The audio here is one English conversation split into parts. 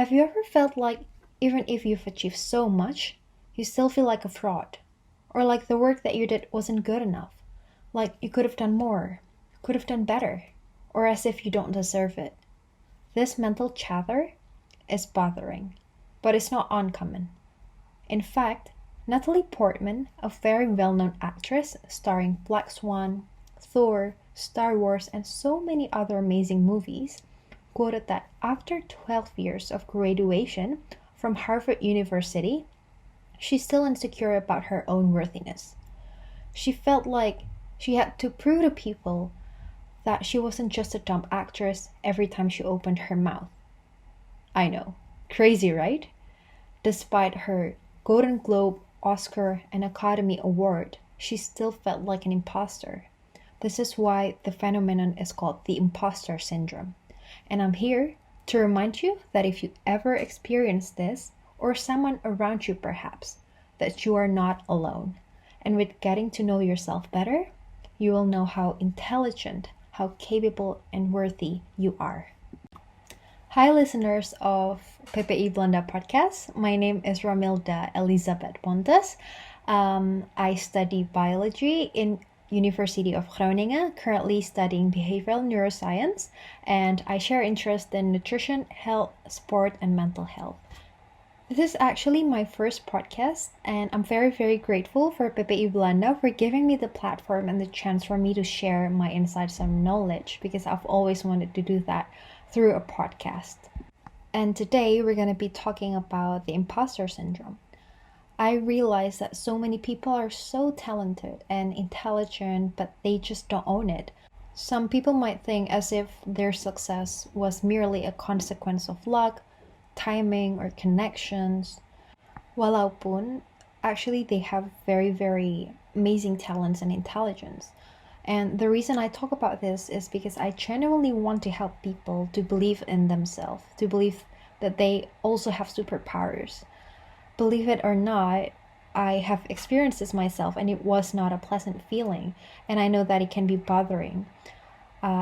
Have you ever felt like even if you've achieved so much, you still feel like a fraud? Or like the work that you did wasn't good enough? Like you could have done more, could have done better, or as if you don't deserve it. This mental chatter is bothering, but it's not uncommon. In fact, Natalie Portman, a very well-known actress starring Black Swan, Thor, Star Wars, and so many other amazing movies, quoted that after 12 years of graduation from Harvard University, she's still insecure about her own worthiness. She felt like she had to prove to people that she wasn't just a dumb actress every time she opened her mouth. I know, crazy, right? Despite her Golden Globe, Oscar, and Academy Award, she still felt like an imposter. This is why the phenomenon is called the Imposter Syndrome. And I'm here to remind you that if you ever experience this, or someone around you perhaps, that you are not alone. And with getting to know yourself better, you will know how intelligent, how capable and worthy you are. Hi listeners of PPI Belanda Podcast. My name is Romilda Elizabeth Pontes. I study biology in University of Groningen, currently studying behavioral neuroscience, and I share interest in nutrition, health, sport, and mental health. This is actually my first podcast, and I'm very, very grateful for PPI Belanda for giving me the platform and the chance for me to share my insights and knowledge, because I've always wanted to do that through a podcast. And today we're going to be talking about the imposter syndrome. I realize that so many people are so talented and intelligent, but they just don't own it. Some people might think as if their success was merely a consequence of luck, timing, or connections. Walaupun actually they have very, very amazing talents and intelligence. And the reason I talk about this is because I genuinely want to help people to believe in themselves, to believe that they also have superpowers. Believe it or not, I have experienced this myself, and it was not a pleasant feeling. And I know that it can be bothering.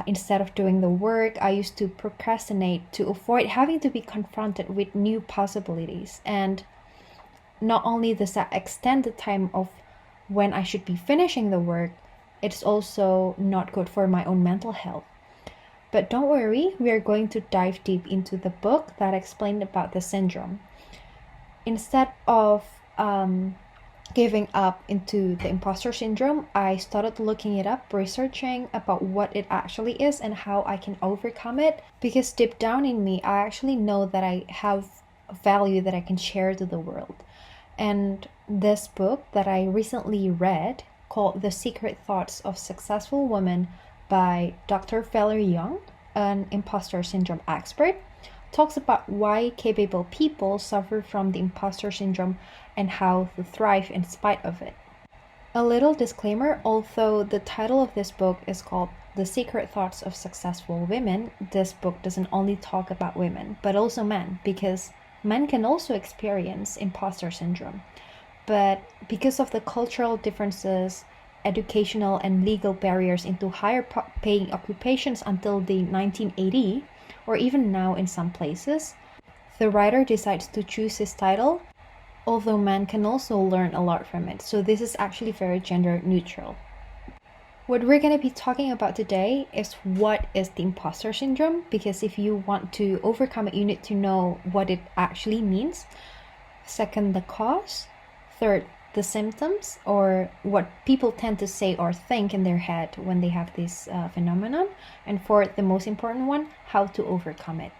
Instead of doing the work, I used to procrastinate to avoid having to be confronted with new possibilities. And not only does that extend the time of when I should be finishing the work, it's also not good for my own mental health. But don't worry, we are going to dive deep into the book that explained about the syndrome. Instead of giving up into the imposter syndrome, I started looking it up, researching about what it actually is and how I can overcome it. Because deep down in me, I actually know that I have a value that I can share to the world. And this book that I recently read, called The Secret Thoughts of Successful Women by Dr. Valerie Young, an imposter syndrome expert, talks about why capable people suffer from the imposter syndrome and how to thrive in spite of it. A little disclaimer, although the title of this book is called The Secret Thoughts of Successful Women, this book doesn't only talk about women, but also men, because men can also experience imposter syndrome. But because of the cultural differences, educational and legal barriers into higher paying occupations until the 1980s, or even now in some places, the writer decides to choose his title, although men can also learn a lot from it. So this is actually very gender neutral. What we're going to be talking about today is what is the imposter syndrome, because if you want to overcome it, you need to know what it actually means. Second, the cause. Third, the symptoms, or what people tend to say or think in their head when they have this phenomenon. And fourth, the most important one, how to overcome it.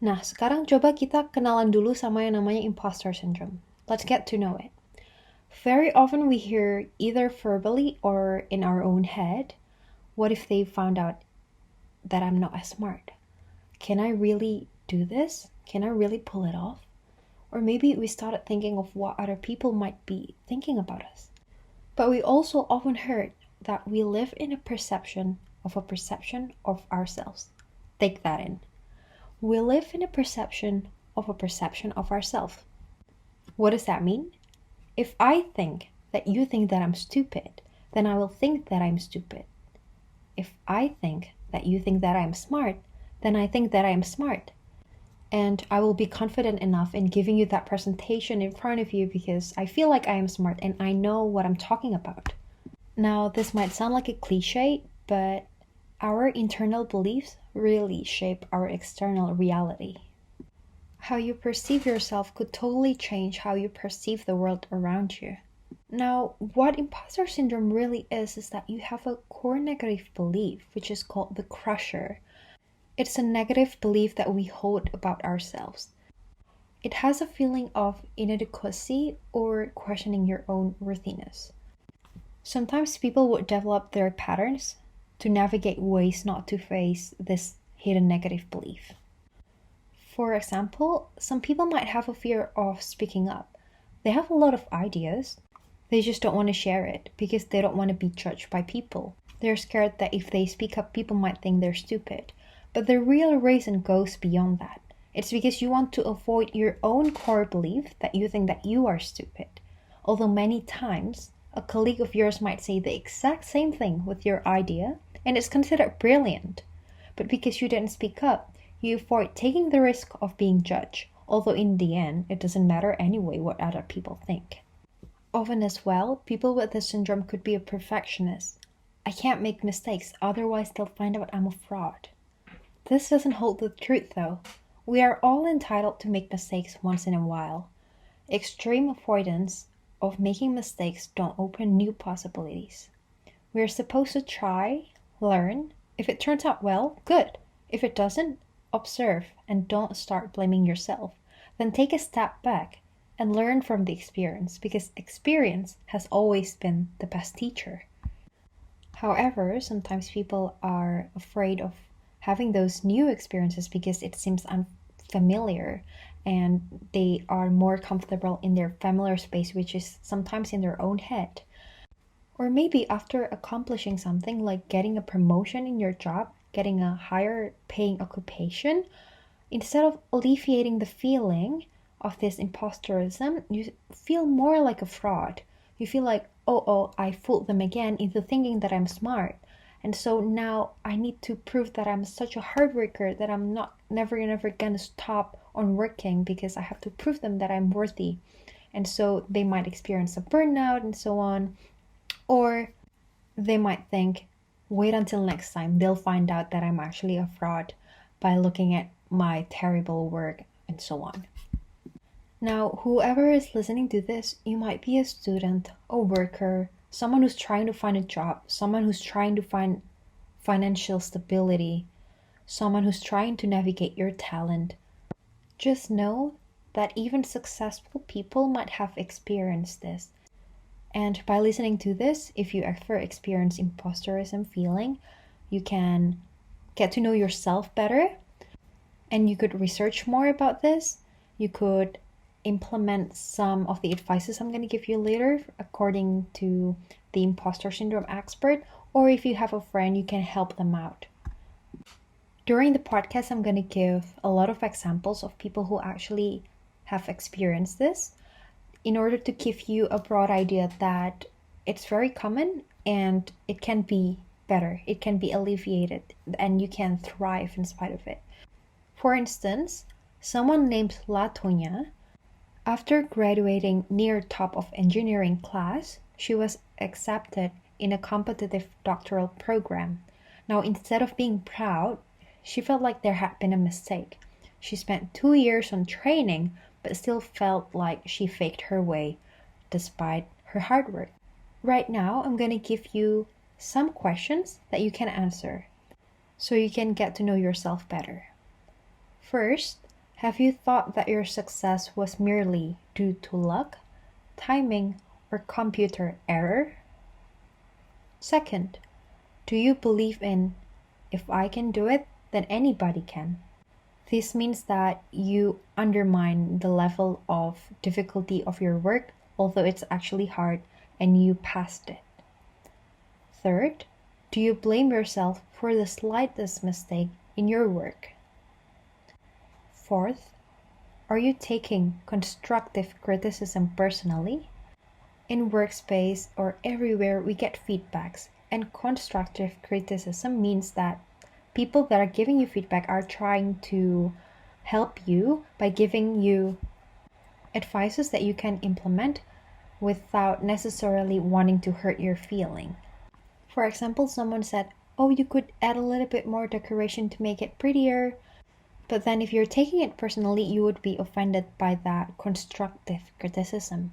Nah, sekarang coba kita kenalan dulu sama yang namanya imposter syndrome. Let's get to know it. Very often we hear either verbally or in our own head, what if they found out that I'm not as smart? Can I really do this? Can I really pull it off? Or maybe we started thinking of what other people might be thinking about us. But we also often heard that we live in a perception of ourselves. Take that in. We live in a perception of ourselves. What does that mean? If I think that you think that I'm stupid, then I will think that I'm stupid. If I think that you think that I'm smart, then I think that I'm smart. And I will be confident enough in giving you that presentation in front of you because I feel like I am smart and I know what I'm talking about. Now, this might sound like a cliche, but our internal beliefs really shape our external reality. How you perceive yourself could totally change how you perceive the world around you. Now, what imposter syndrome really is that you have a core negative belief, which is called the crusher. It's a negative belief that we hold about ourselves. It has a feeling of inadequacy or questioning your own worthiness. Sometimes people would develop their patterns to navigate ways not to face this hidden negative belief. For example, some people might have a fear of speaking up. They have a lot of ideas. They just don't want to share it because they don't want to be judged by people. They're scared that if they speak up, people might think they're stupid. But the real reason goes beyond that. It's because you want to avoid your own core belief that you think that you are stupid. Although many times, a colleague of yours might say the exact same thing with your idea, and it's considered brilliant. But because you didn't speak up, you avoid taking the risk of being judged, although in the end, it doesn't matter anyway what other people think. Often as well, people with this syndrome could be a perfectionist. I can't make mistakes, otherwise they'll find out I'm a fraud. This doesn't hold the truth though. We are all entitled to make mistakes once in a while. Extreme avoidance of making mistakes don't open new possibilities. We're supposed to try, learn. If it turns out well, good. If it doesn't, observe and don't start blaming yourself. Then take a step back and learn from the experience because experience has always been the best teacher. However, sometimes people are afraid of having those new experiences because it seems unfamiliar and they are more comfortable in their familiar space, which is sometimes in their own head. Or maybe after accomplishing something like getting a promotion in your job, getting a higher paying occupation, instead of alleviating the feeling of this imposterism, you feel more like a fraud. You feel like, oh, I fooled them again into thinking that I'm smart. And so now I need to prove that I'm such a hard worker that I'm never gonna stop on working because I have to prove them that I'm worthy. And so they might experience a burnout and so on. Or they might think, wait until next time, they'll find out that I'm actually a fraud by looking at my terrible work and so on. Now, whoever is listening to this, you might be a student, a worker, someone who's trying to find a job, someone who's trying to find financial stability, someone who's trying to navigate your talent. Just know that even successful people might have experienced this. And by listening to this, if you ever experience imposterism feeling, you can get to know yourself better and you could research more about this. You could implement some of the advices I'm going to give you later according to the imposter syndrome expert, or if you have a friend, you can help them out. During the podcast, I'm going to give a lot of examples of people who actually have experienced this in order to give you a broad idea that it's very common and it can be better, it can be alleviated, and you can thrive in spite of it. For instance, someone named Latonya, after graduating near top of engineering class, she was accepted in a competitive doctoral program. Now, instead of being proud, she felt like there had been a mistake. She spent 2 years on training, but still felt like she faked her way despite her hard work. Right now, I'm going to give you some questions that you can answer so you can get to know yourself better. First, have you thought that your success was merely due to luck, timing, or computer error? Second, do you believe in, if I can do it, then anybody can? This means that you undermine the level of difficulty of your work, although it's actually hard, and you passed it. Third, do you blame yourself for the slightest mistake in your work? Fourth, are you taking constructive criticism personally? In workspace or everywhere we get feedbacks, and constructive criticism means that people that are giving you feedback are trying to help you by giving you advices that you can implement without necessarily wanting to hurt your feeling. For example, someone said, oh, you could add a little bit more decoration to make it prettier. But then if you're taking it personally, you would be offended by that constructive criticism.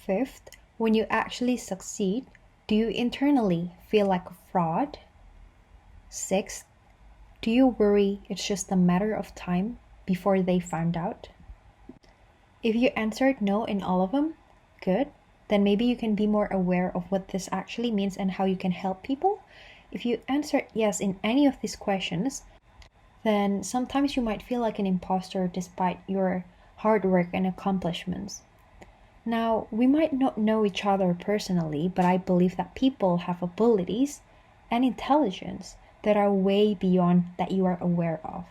Fifth, when you actually succeed, do you internally feel like a fraud? Sixth, do you worry it's just a matter of time before they find out? If you answered no in all of them, good. Then maybe you can be more aware of what this actually means and how you can help people. If you answered yes in any of these questions, then sometimes you might feel like an imposter despite your hard work and accomplishments. Now, we might not know each other personally, but I believe that people have abilities and intelligence that are way beyond that you are aware of.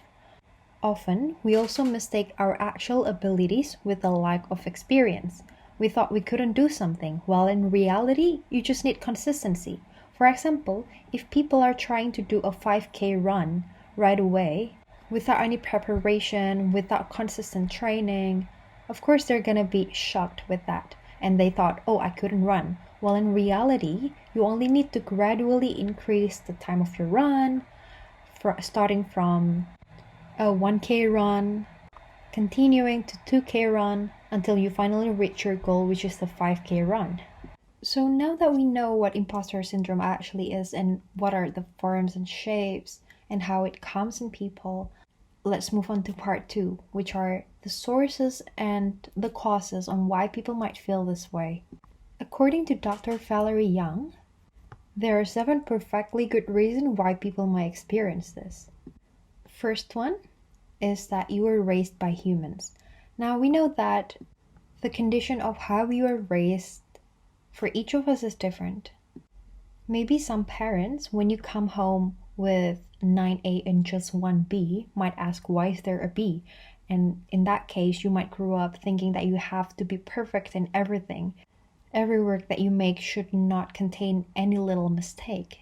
Often, we also mistake our actual abilities with a lack of experience. We thought we couldn't do something, while in reality, you just need consistency. For example, if people are trying to do a 5K run right away, without any preparation, without consistent training, of course they're gonna be shocked with that. And they thought, oh, I couldn't run. Well, in reality, you only need to gradually increase the time of your run, starting from a 1K run, continuing to 2K run, until you finally reach your goal, which is the 5K run. So now that we know what imposter syndrome actually is and what are the forms and shapes and how it comes in people, let's move on to part 2, which are the sources and the causes on why people might feel this way. According to Dr. Valerie Young, there are 7 perfectly good reasons why people might experience this. First one is that you were raised by humans. Now we know that the condition of how you are raised for each of us is different. Maybe some parents, when you come home with 9A and just 1B, might ask, why is there a B? And in that case, you might grow up thinking that you have to be perfect in everything. Every work that you make should not contain any little mistake.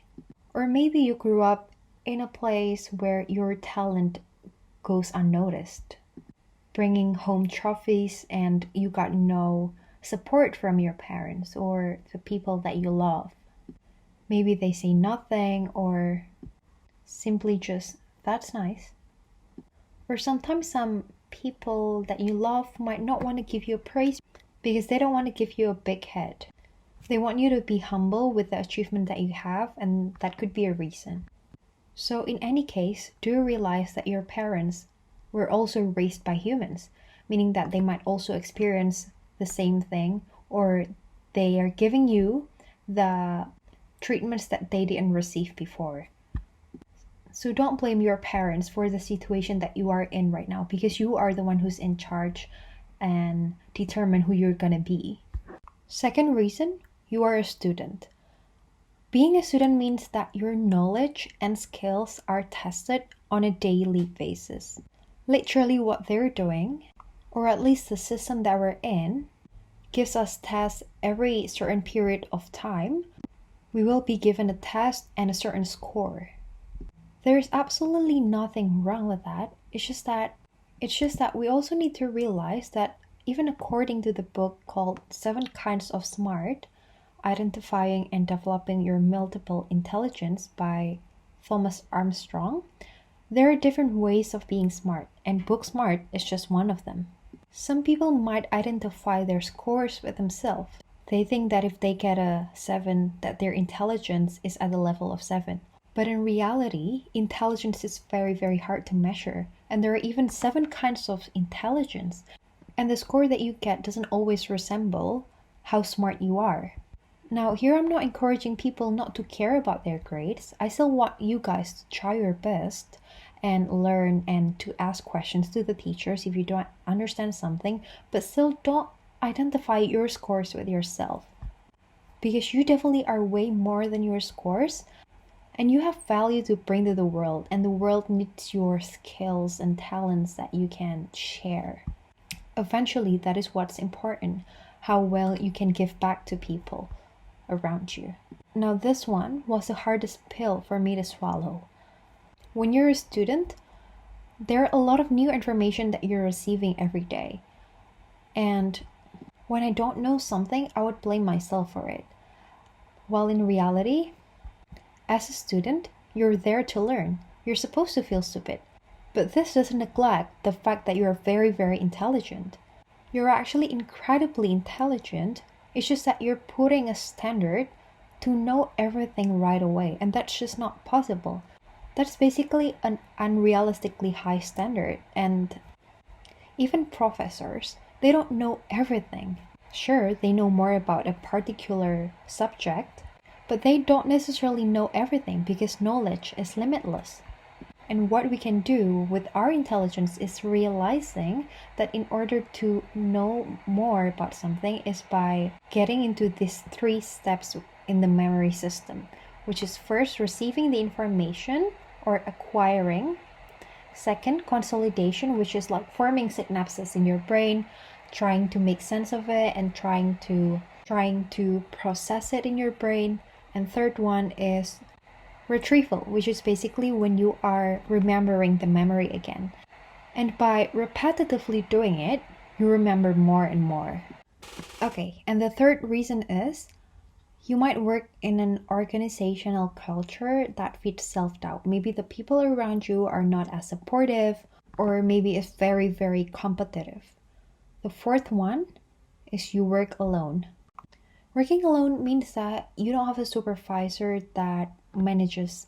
Or maybe you grew up in a place where your talent goes unnoticed, bringing home trophies and you got no support from your parents or the people that you love. Maybe they say nothing or simply just, that's nice. Or sometimes some people that you love might not want to give you praise because they don't want to give you a big head. They want you to be humble with the achievement that you have, and that could be a reason. So in any case, do realize that your parents were also raised by humans, meaning that they might also experience the same thing, or they are giving you the treatments that they didn't receive before. So don't blame your parents for the situation that you are in right now, because you are the one who's in charge and determine who you're gonna be. Second reason, you are a student. Being a student means that your knowledge and skills are tested on a daily basis. Literally what they're doing, or at least the system that we're in, gives us tests every certain period of time. We will be given a test and a certain score. There is absolutely nothing wrong with that. It's just that we also need to realize that even according to the book called 7 Kinds of Smart, Identifying and Developing Your Multiple Intelligence by Thomas Armstrong, there are different ways of being smart, and book smart is just one of them. Some people might identify their scores with themselves. They think that if they get a 7, that their intelligence is at the level of 7. But in reality, intelligence is very, very hard to measure. And there are even 7 kinds of intelligence. And the score that you get doesn't always resemble how smart you are. Now, here I'm not encouraging people not to care about their grades. I still want you guys to try your best and learn and to ask questions to the teachers if you don't understand something, but still don't identify your scores with yourself. Because you definitely are way more than your scores, and you have value to bring to the world, and the world needs your skills and talents that you can share. Eventually, that is what's important, how well you can give back to people around you. Now, this one was the hardest pill for me to swallow. When you're a student, There are a lot of new information that you're receiving every day. And when I don't know something, I would blame myself for it. While in reality, as a student, you're there to learn. You're supposed to feel stupid. But this doesn't neglect the fact that you're very, very intelligent. You're actually incredibly intelligent. It's just that you're putting a standard to know everything right away, and that's just not possible. That's basically an unrealistically high standard, and even professors, they don't know everything. Sure, they know more about a particular subject, but they don't necessarily know everything because knowledge is limitless. And what we can do with our intelligence is realizing that in order to know more about something is by getting into these 3 steps in the memory system, which is first receiving the information or acquiring. Second, consolidation, which is like forming synapses in your brain, trying to make sense of it and trying to process it in your brain. And third one is retrieval, which is basically when you are remembering the memory again. And by repetitively doing it, you remember more and more. Okay, and the third reason is you might work in an organizational culture that feeds self-doubt. Maybe the people around you are not as supportive, or maybe it's very, very competitive. The fourth one is you work alone. Working alone means that you don't have a supervisor that manages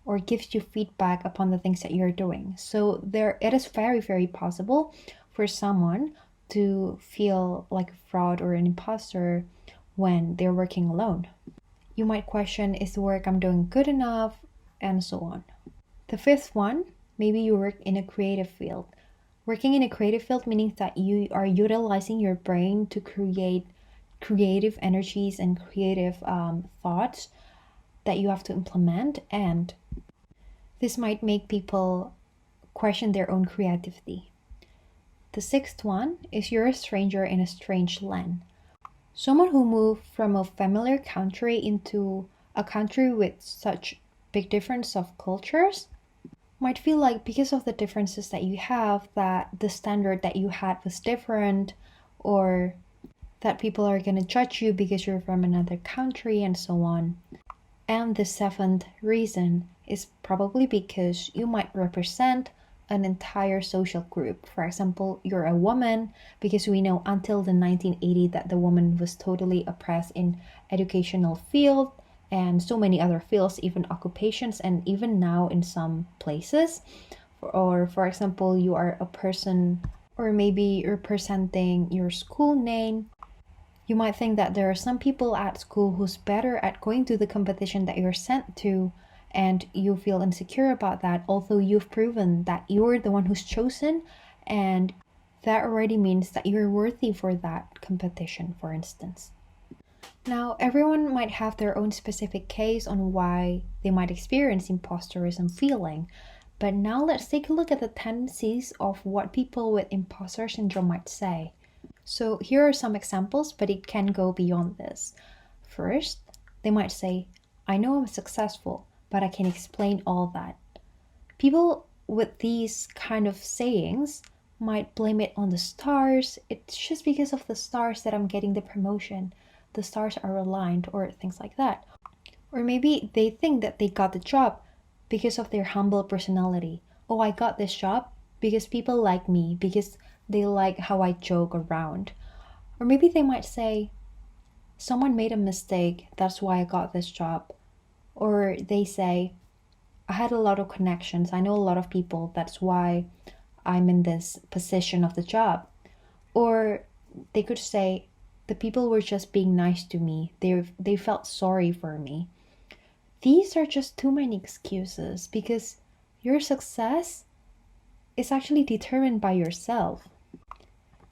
or gives you feedback upon the things that you're doing. So it is very, very possible for someone to feel like a fraud or an imposter when they're working alone. You might question, is the work I'm doing good enough? And so on. The fifth one, maybe you work in a creative field. Working in a creative field meaning that you are utilizing your brain to create creative energies and creative thoughts that you have to implement, and this might make people question their own creativity. The sixth one is you're a stranger in a strange land. Someone who moved from a familiar country into a country with such big difference of cultures might feel like because of the differences that you have, that the standard that you had was different, or that people are going to judge you because you're from another country and so on. And the seventh reason is probably because you might represent an entire social group. For example, you're a woman, because we know until the 1980s that the woman was totally oppressed in educational field and so many other fields, even occupations, and even now in some places. Or for example, you are a person, or maybe representing your school name. You might think that there are some people at school who's better at going to the competition that you're sent to, and you feel insecure about that, although you've proven that you're the one who's chosen, and that already means that you're worthy for that competition, for instance. Now, everyone might have their own specific case on why they might experience imposterism feeling, but now let's take a look at the tendencies of what people with imposter syndrome might say. So here are some examples, but it can go beyond this. First, they might say, I know I'm successful, but I can explain all that. People with these kind of sayings might blame it on the stars. It's just because of the stars that I'm getting the promotion. The stars are aligned, or things like that. Or maybe they think that they got the job because of their humble personality. Oh, I got this job because people like me, because they like how I joke around. Or maybe they might say, someone made a mistake, that's why I got this job. Or they say, I had a lot of connections, I know a lot of people, that's why I'm in this position of the job. Or they could say, the people were just being nice to me, they felt sorry for me. These are just too many excuses, because your success is actually determined by yourself.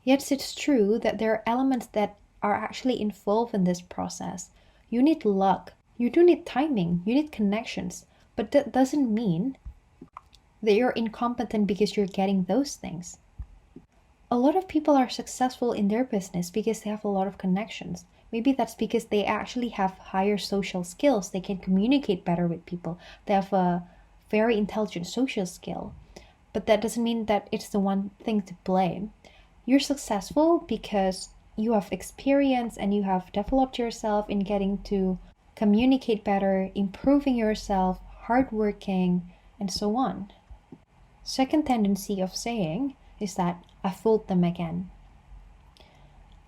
Yes, it's true that there are elements that are actually involved in this process. You need luck, you do need timing, you need connections, but that doesn't mean that you're incompetent because you're getting those things. A lot of people are successful in their business because they have a lot of connections. Maybe that's because they actually have higher social skills, they can communicate better with people, they have a very intelligent social skill. but that doesn't mean that it's the one thing to blame. You're successful because you have experience and you have developed yourself in getting to communicate better, improving yourself, hardworking, and so on. Second tendency of saying is that I fooled them again.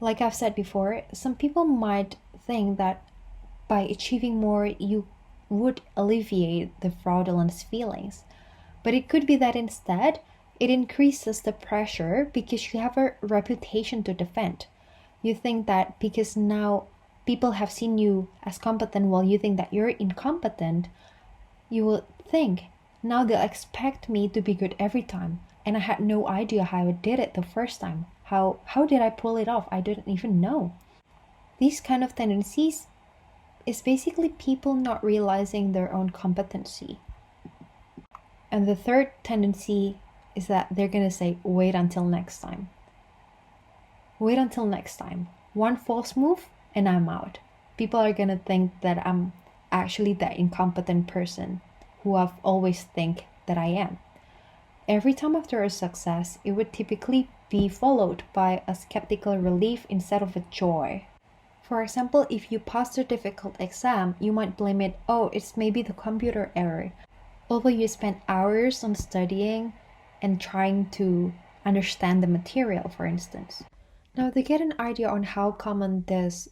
Like I've said before, some people might think that by achieving more, you would alleviate the fraudulent feelings. But it could be that instead, it increases the pressure because you have a reputation to defend. You think that because now people have seen you as competent while you think that you're incompetent, you will think, now they'll expect me to be good every time. And I had no idea how I did it the first time. How did I pull it off? I didn't even know. These kind of tendencies is basically people not realizing their own competency. And the third tendency is that they're going to say, wait until next time. Wait until next time. One false move and I'm out. People are going to think that I'm actually that incompetent person who I've always think that I am. Every time after a success, it would typically be followed by a skeptical relief instead of a joy. For example, if you passed a difficult exam, you might blame it, oh, it's maybe the computer error. Although you spent hours on studying and trying to understand the material, for instance. Now, to get an idea on how common this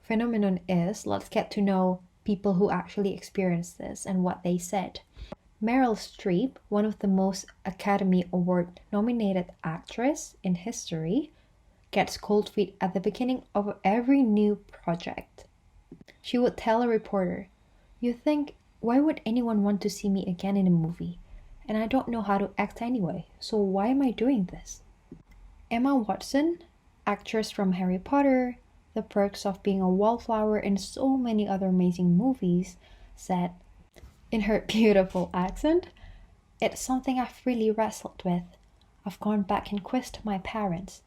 phenomenon is, let's get to know people who actually experienced this and what they said. Meryl Streep, one of the most Academy Award nominated actress in history, gets cold feet at the beginning of every new project. She would tell a reporter, you think, why would anyone want to see me again in a movie? And I don't know how to act anyway, so why am I doing this? Emma Watson, actress from Harry Potter, The Perks of Being a Wallflower, and so many other amazing movies, said, in her beautiful accent, it's something I've really wrestled with. I've gone back and quizzed my parents.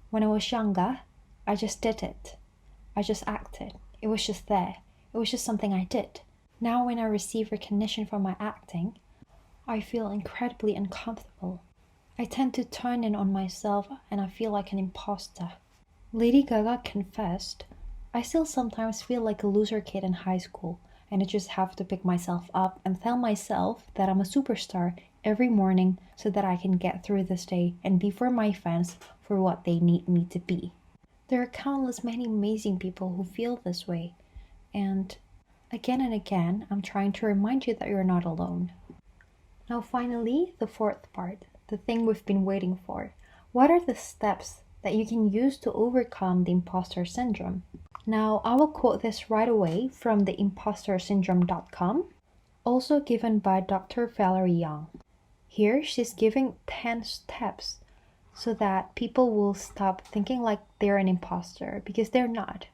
When I was younger, I just did it. I just acted. It was just there. It was just something I did. Now when I receive recognition for my acting, I feel incredibly uncomfortable. I tend to turn in on myself and I feel like an imposter. Lady Gaga confessed, I still sometimes feel like a loser kid in high school, and I just have to pick myself up and tell myself that I'm a superstar every morning so that I can get through this day and be for my fans for what they need me to be. There are countless many amazing people who feel this way, and again, I'm trying to remind you that you're not alone. Now finally, the fourth part, the thing we've been waiting for. What are the steps that you can use to overcome the imposter syndrome? Now, I will quote this right away from the impostersyndrome.com, also given by Dr. Valerie Young. Here, she's giving 10 steps so that people will stop thinking like they're an imposter, because they're not.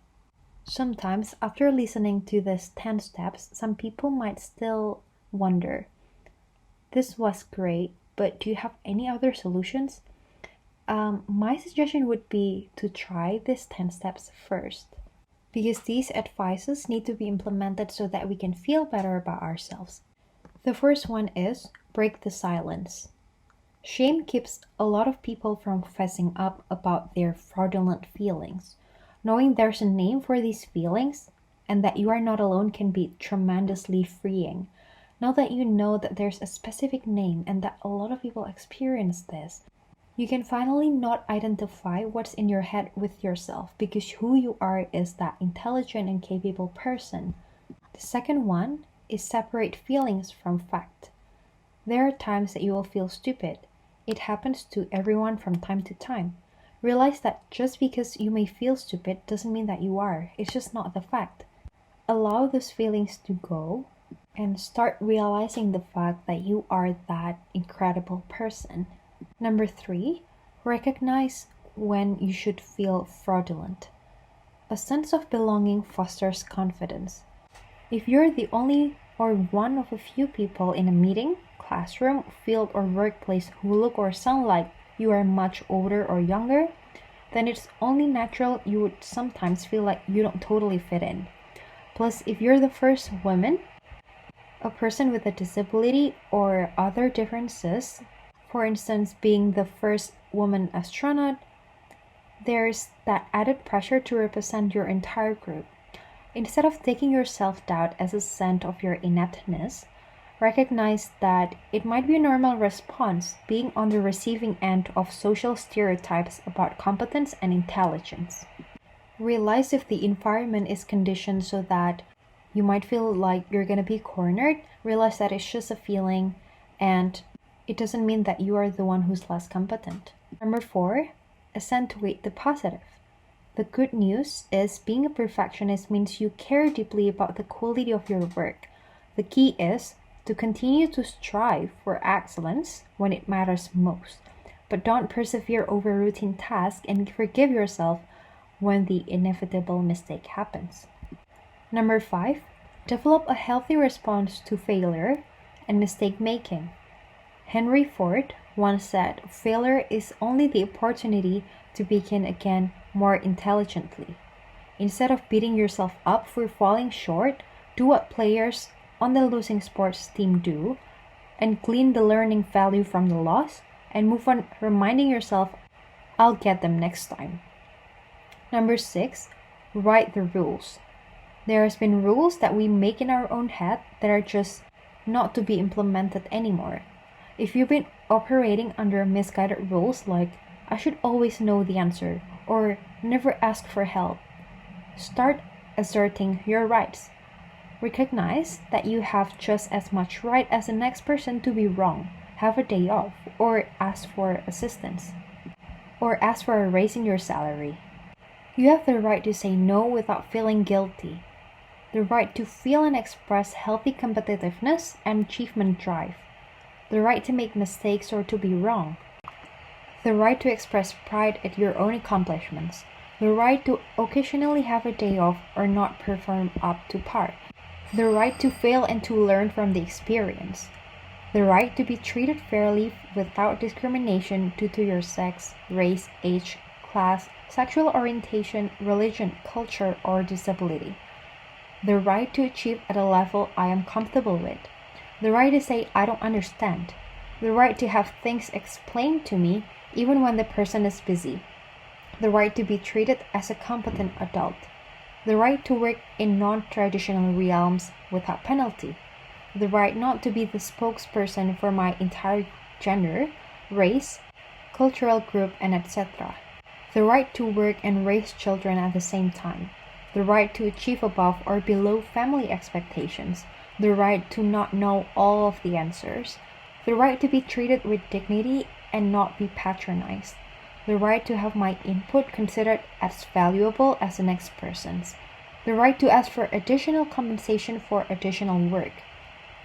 Sometimes, after listening to these 10 steps, some people might still wonder, this was great, but do you have any other solutions? My suggestion would be to try these 10 steps first, because these advices need to be implemented so that we can feel better about ourselves. The first one is break the silence. Shame keeps a lot of people from fessing up about their fraudulent feelings. Knowing there's a name for these feelings and that you are not alone can be tremendously freeing. Now that you know that there's a specific name and that a lot of people experience this, you can finally not identify what's in your head with yourself, because who you are is that intelligent and capable person. The second one is separate feelings from fact. There are times that you will feel stupid. It happens to everyone from time to time. Realize that just because you may feel stupid doesn't mean that you are. It's just not the fact. Allow those feelings to go and start realizing the fact that you are that incredible person. Number 3, recognize when you should feel fraudulent. A sense of belonging fosters confidence. If you're the only or one of a few people in a meeting, classroom, field, or workplace who look or sound like you are much older or younger, then it's only natural you would sometimes feel like you don't totally fit in. Plus, if you're the first woman, a person with a disability, or other differences, For instance, being the first woman astronaut, there's that added pressure to represent your entire group. Instead of taking your self-doubt as a sign of your ineptness, recognize that it might be a normal response being on the receiving end of social stereotypes about competence and intelligence. Realize if the environment is conditioned so that you might feel like you're gonna be cornered. Realize that it's just a feeling and it doesn't mean that you are the one who's less competent. Number 4, accentuate the positive. The good news is being a perfectionist means you care deeply about the quality of your work. The key is to continue to strive for excellence when it matters most, but don't persevere over routine tasks and forgive yourself when the inevitable mistake happens. Number 5, develop a healthy response to failure and mistake making. Henry Ford once said, "Failure is only the opportunity to begin again more intelligently." Instead of beating yourself up for falling short, do what players on the losing sports team do and glean the learning value from the loss and move on, reminding yourself, "I'll get them next time." Number 6, write the rules. There has been rules that we make in our own head that are just not to be implemented anymore. If you've been operating under misguided rules like, "I should always know the answer," or "never ask for help," start asserting your rights. Recognize that you have just as much right as the next person to be wrong, have a day off, or ask for assistance, or ask for a raise in your salary. You have the right to say no without feeling guilty, the right to feel and express healthy competitiveness and achievement drive, the right to make mistakes or to be wrong, the right to express pride at your own accomplishments, the right to occasionally have a day off or not perform up to par, the right to fail and to learn from the experience, the right to be treated fairly without discrimination due to your sex, race, age, class, sexual orientation, religion, culture, or disability, the right to achieve at a level I am comfortable with, the right to say I don't understand, the right to have things explained to me even when the person is busy, the right to be treated as a competent adult, the right to work in non-traditional realms without penalty, the right not to be the spokesperson for my entire gender, race, cultural group, and etc., the right to work and raise children at the same time, the right to achieve above or below family expectations, the right to not know all of the answers, the right to be treated with dignity and not be patronized, the right to have my input considered as valuable as the next person's, the right to ask for additional compensation for additional work,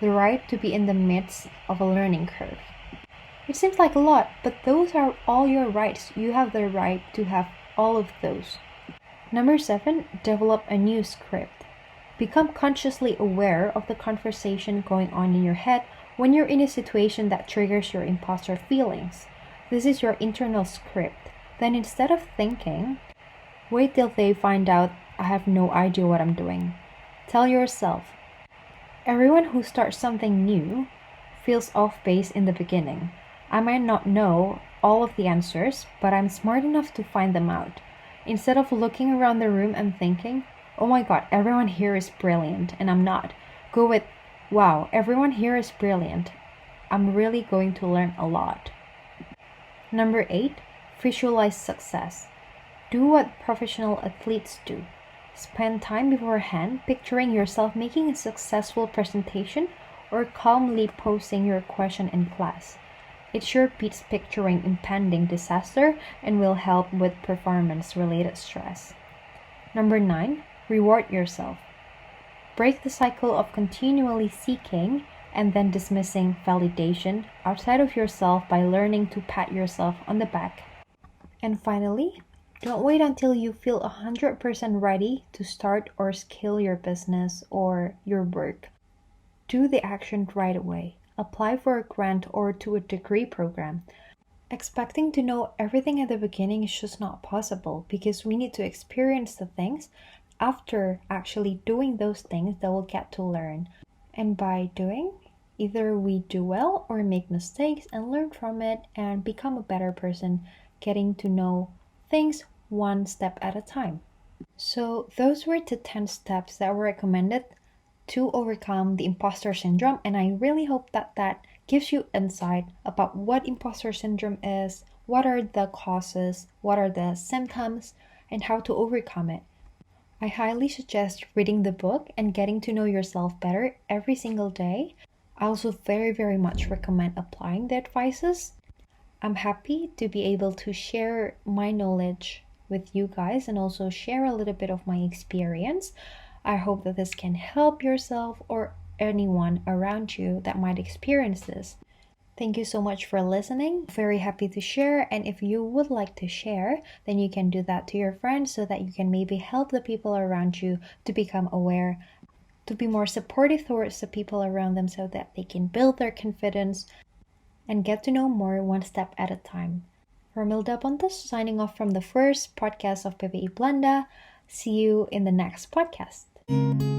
the right to be in the midst of a learning curve. It seems like a lot, but those are all your rights. You have the right to have all of those. Number 7, develop a new script. Become consciously aware of the conversation going on in your head when you're in a situation that triggers your imposter feelings. This is your internal script. Then instead of thinking, "Wait till they find out I have no idea what I'm doing," tell yourself, "Everyone who starts something new feels off base in the beginning. I might not know all of the answers, but I'm smart enough to find them out." Instead of looking around the room and thinking, "Oh my god, everyone here is brilliant and I'm not," go with, "Wow, everyone here is brilliant. I'm really going to learn a lot." Number 8, visualize success. Do what professional athletes do. Spend time beforehand picturing yourself making a successful presentation or calmly posing your question in class. It sure beats picturing impending disaster and will help with performance-related stress. Number 9, reward yourself. Break the cycle of continually seeking and then dismissing validation outside of yourself by learning to pat yourself on the back. And finally, don't wait until you feel 100% ready to start or scale your business or your work. Do the action right away. Apply for a grant or to a degree program. Expecting to know everything at the beginning is just not possible because we need to experience the things after actually doing those things that we'll get to learn. And by doing, Either we do well or make mistakes and learn from it and become a better person, getting to know things one step at a time. So those were the 10 steps that were recommended to overcome the imposter syndrome, and I really hope that that gives you insight about what imposter syndrome is, what are the causes, what are the symptoms, and how to overcome it. I highly suggest reading the book and getting to know yourself better every single day. I also very much recommend applying the advices. I'm happy to be able to share my knowledge with you guys and also share a little bit of my experience. I hope that this can help yourself or anyone around you that might experience this. Thank you so much for listening. Very happy to share, and if you would like to share, then you can do that to your friends so that you can maybe help the people around you to become aware, to be more supportive towards the people around them so that they can build their confidence and get to know more one step at a time. Romilda Pontes signing off from the first podcast of PPI Belanda. See you in the next podcast.